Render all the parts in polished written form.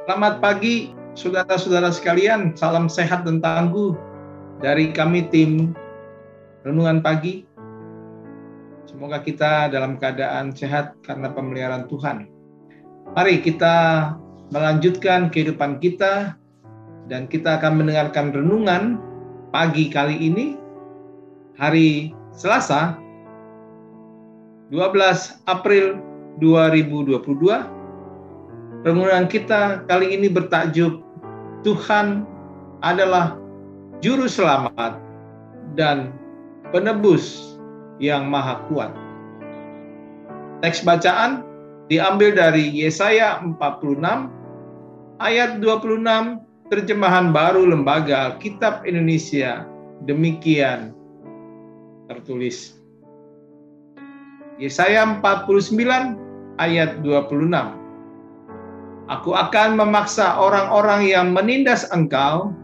Selamat pagi, saudara-saudara sekalian. Salam sehat dan tangguh dari kami tim Renungan Pagi. Semoga kita dalam keadaan sehat karena pemeliharaan Tuhan. Mari kita melanjutkan kehidupan kita dan kita akan mendengarkan renungan pagi kali ini, hari Selasa, 12 April 2022. Renungan kita kali ini bertajuk Tuhan adalah Juru Selamat dan Penebus yang Maha Kuat. Teks bacaan diambil dari Yesaya 46 ayat 26, terjemahan baru Lembaga Alkitab Indonesia. Demikian tertulis. Yesaya 49 ayat 26. Aku akan memaksa orang-orang yang menindas engkau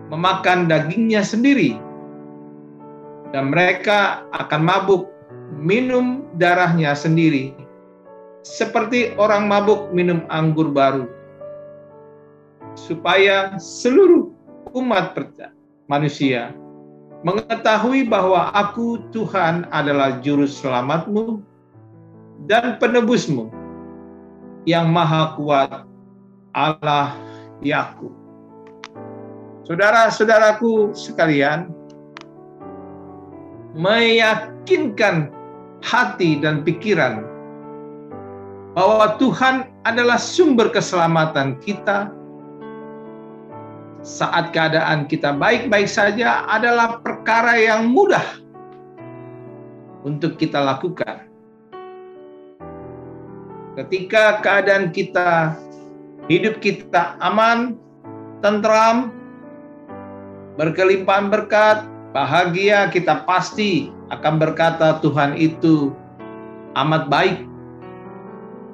memakan dagingnya sendiri, dan mereka akan mabuk minum darahnya sendiri, seperti orang mabuk minum anggur baru, supaya seluruh umat manusia mengetahui bahwa aku Tuhan adalah juru selamatmu dan penebusmu, yang Maha Kuat, Allah Yakub. Saudara-saudaraku sekalian, meyakinkan hati dan pikiran bahwa Tuhan adalah sumber keselamatan kita saat keadaan kita baik-baik saja adalah perkara yang mudah untuk kita lakukan. Ketika keadaan kita, hidup kita aman, tentram, berkelimpahan berkat, bahagia, kita pasti akan berkata Tuhan itu amat baik.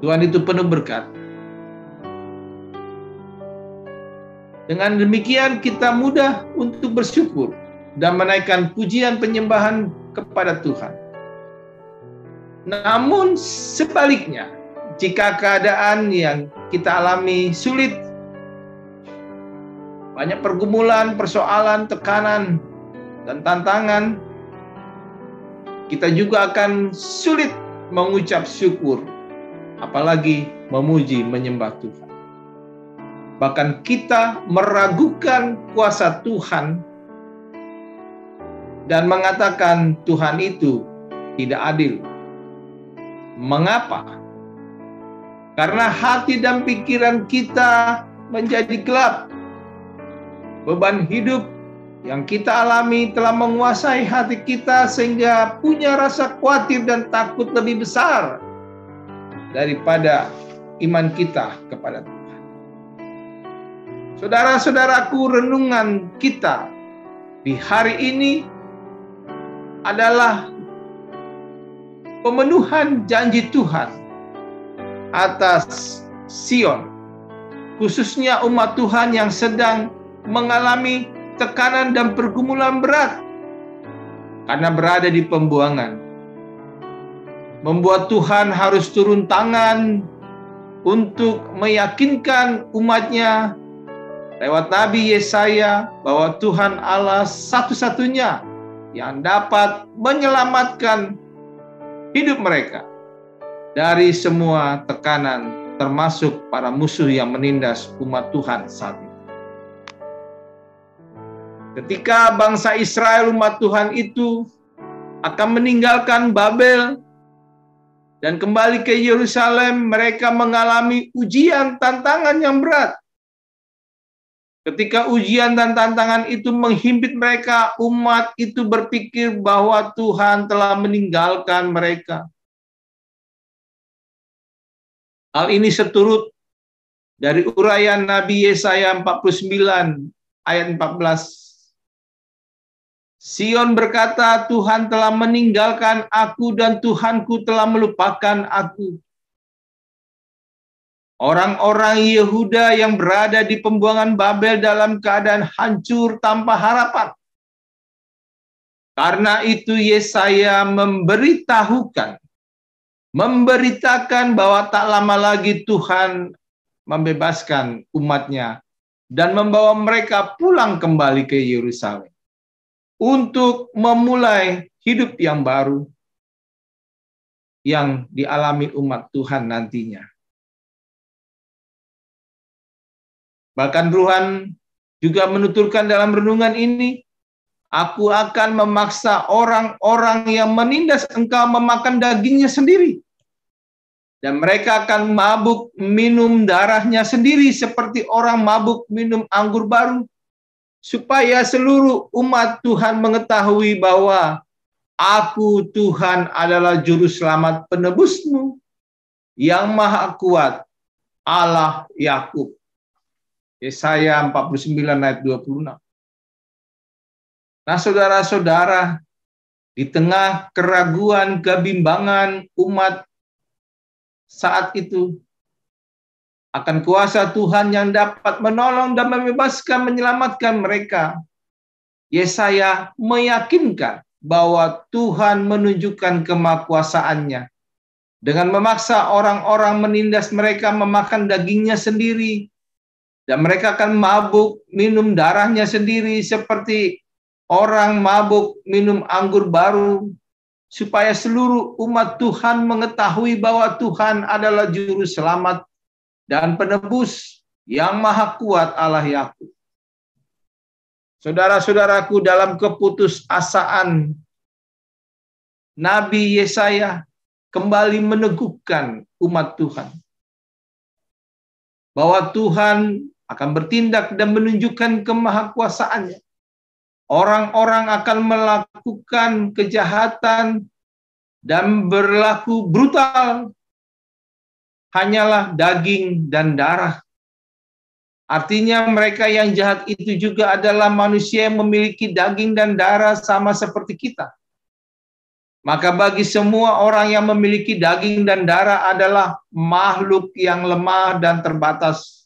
Tuhan itu penuh berkat. Dengan demikian kita mudah untuk bersyukur dan menaikkan pujian penyembahan kepada Tuhan. Namun sebaliknya, jika keadaan yang kita alami sulit, banyak pergumulan, persoalan, tekanan, dan tantangan, kita juga akan sulit mengucap syukur, apalagi memuji, menyembah Tuhan. Bahkan kita meragukan kuasa Tuhan dan mengatakan Tuhan itu tidak adil. Mengapa? Karena hati dan pikiran kita menjadi gelap. Beban hidup yang kita alami telah menguasai hati kita sehingga punya rasa khawatir dan takut lebih besar daripada iman kita kepada Tuhan. Saudara-saudaraku, renungan kita di hari ini adalah pemenuhan janji Tuhan atas Sion, khususnya umat Tuhan yang sedang mengalami tekanan dan pergumulan berat karena berada di pembuangan. Membuat Tuhan harus turun tangan untuk meyakinkan umatnya lewat Nabi Yesaya bahwa Tuhan Allah satu-satunya yang dapat menyelamatkan hidup mereka dari semua tekanan, termasuk para musuh yang menindas umat Tuhan saat ini. Ketika bangsa Israel, umat Tuhan itu akan meninggalkan Babel dan kembali ke Yerusalem, mereka mengalami ujian, tantangan yang berat. Ketika ujian dan tantangan itu menghimpit mereka, umat itu berpikir bahwa Tuhan telah meninggalkan mereka. Hal ini seturut dari uraian Nabi Yesaya 49 ayat 14. Sion berkata, Tuhan telah meninggalkan aku dan Tuhanku telah melupakan aku. Orang-orang Yehuda yang berada di pembuangan Babel dalam keadaan hancur tanpa harapan. Karena itu Yesaya memberitakan bahwa tak lama lagi Tuhan membebaskan umatnya dan membawa mereka pulang kembali ke Yerusalem untuk memulai hidup yang baru yang dialami umat Tuhan nantinya. Bahkan Tuhan juga menuturkan dalam renungan ini, aku akan memaksa orang-orang yang menindas engkau memakan dagingnya sendiri. Dan mereka akan mabuk minum darahnya sendiri seperti orang mabuk minum anggur baru. Supaya seluruh umat Tuhan mengetahui bahwa aku Tuhan adalah juru selamat penebusmu yang maha kuat, Allah Yakub. Yesaya 49 ayat 26. Nah saudara-saudara, di tengah keraguan, kebimbangan umat saat itu, akan kuasa Tuhan yang dapat menolong dan membebaskan, menyelamatkan mereka, Yesaya meyakinkan bahwa Tuhan menunjukkan kemahakuasaannya dengan memaksa orang-orang menindas mereka memakan dagingnya sendiri, dan mereka akan mabuk minum darahnya sendiri seperti orang mabuk minum anggur baru, supaya seluruh umat Tuhan mengetahui bahwa Tuhan adalah juru selamat dan penebus yang maha kuat, Allah Yakub. Saudara-saudaraku, dalam keputusasaan, Nabi Yesaya kembali meneguhkan umat Tuhan bahwa Tuhan akan bertindak dan menunjukkan kemahakuasaannya. Orang-orang akan melakukan kejahatan dan berlaku brutal, hanyalah daging dan darah. Artinya mereka yang jahat itu juga adalah manusia yang memiliki daging dan darah sama seperti kita. Maka bagi semua orang yang memiliki daging dan darah adalah makhluk yang lemah dan terbatas.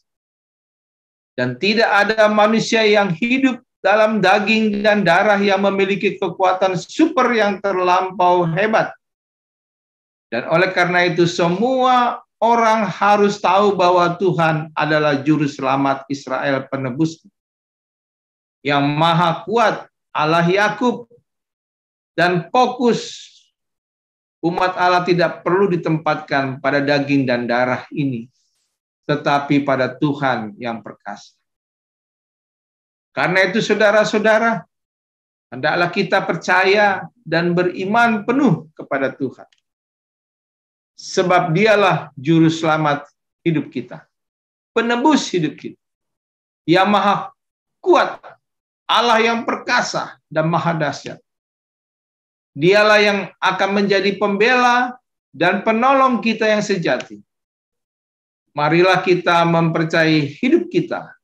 Dan tidak ada manusia yang hidup dalam daging dan darah yang memiliki kekuatan super yang terlampau hebat. Dan oleh karena itu semua orang harus tahu bahwa Tuhan adalah juru selamat Israel penebus yang maha kuat, Allah Yakub. Dan fokus umat Allah tidak perlu ditempatkan pada daging dan darah ini, tetapi pada Tuhan yang perkasa. Karena itu saudara-saudara, hendaklah kita percaya dan beriman penuh kepada Tuhan. Sebab dialah juru selamat hidup kita, penebus hidup kita, yang maha kuat, Allah yang perkasa dan maha dahsyat. Dialah yang akan menjadi pembela dan penolong kita yang sejati. Marilah kita mempercayai hidup kita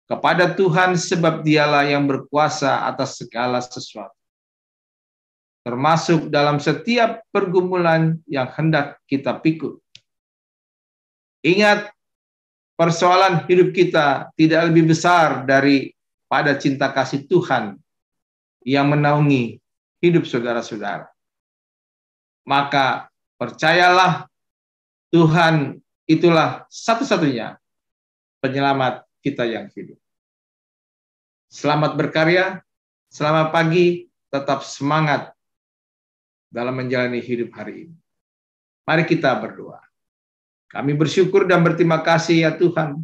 kepada Tuhan, sebab dialah yang berkuasa atas segala sesuatu, termasuk dalam setiap pergumulan yang hendak kita pikul. Ingat, persoalan hidup kita tidak lebih besar daripada cinta kasih Tuhan yang menaungi hidup saudara-saudara. Maka percayalah, Tuhan itulah satu-satunya penyelamat kita yang hidup. Selamat berkarya, selamat pagi, tetap semangat dalam menjalani hidup hari ini. Mari kita berdoa. Kami bersyukur dan berterima kasih ya Tuhan.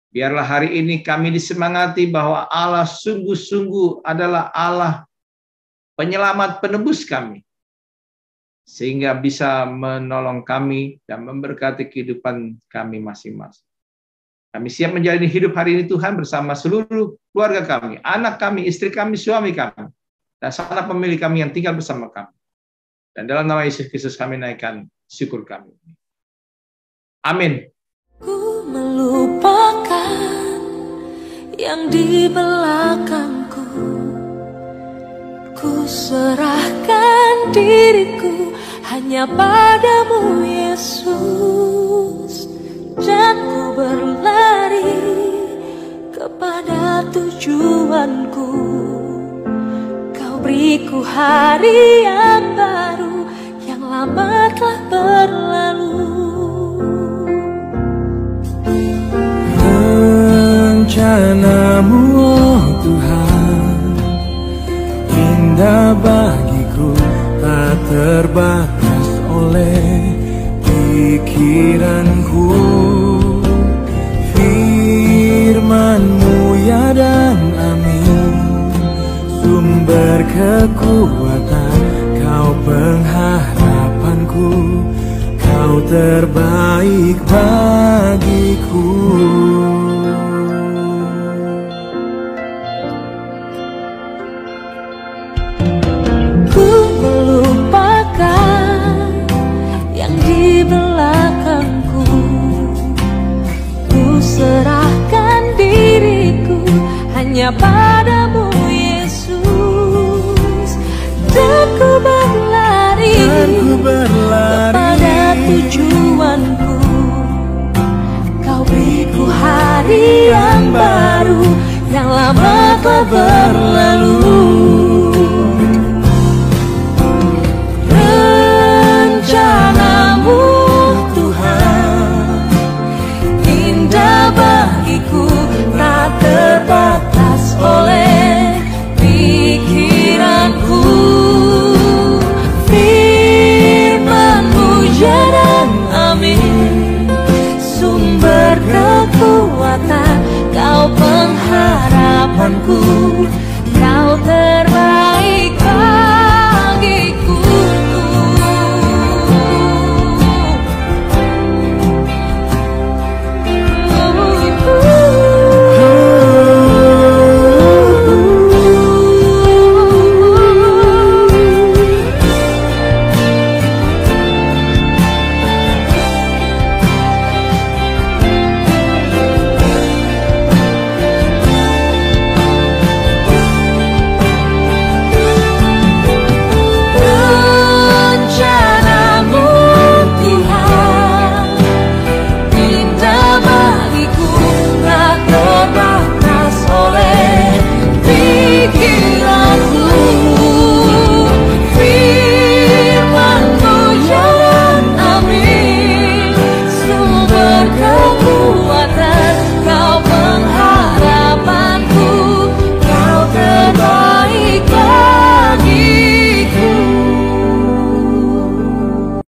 Biarlah hari ini kami disemangati bahwa Allah sungguh-sungguh adalah Allah penyelamat penebus kami, sehingga bisa menolong kami dan memberkati kehidupan kami masing-masing. Kami siap menjalani hidup hari ini Tuhan bersama seluruh keluarga kami, anak kami, istri kami, suami kami, dan sanak pemilih kami yang tinggal bersama kami. Dan dalam nama Yesus Kristus kami naikkan syukur kami. Amin. Ku melupakan yang di belakangku, ku serahkan diriku hanya padamu Yesus, dan ku berlari kepada tujuanku. Kau beriku hari yang baru, yang lama telah berlalu. Rencanamu oh Tuhan indah bagiku, tak terbatas oleh pikiranku. Firman-Mu ya dan amin, sumber kekuatan, Kau pengharapanku, Kau terbaik bagiku. Ku melupakan yang di belakangku, ku serahkan diriku hanya pada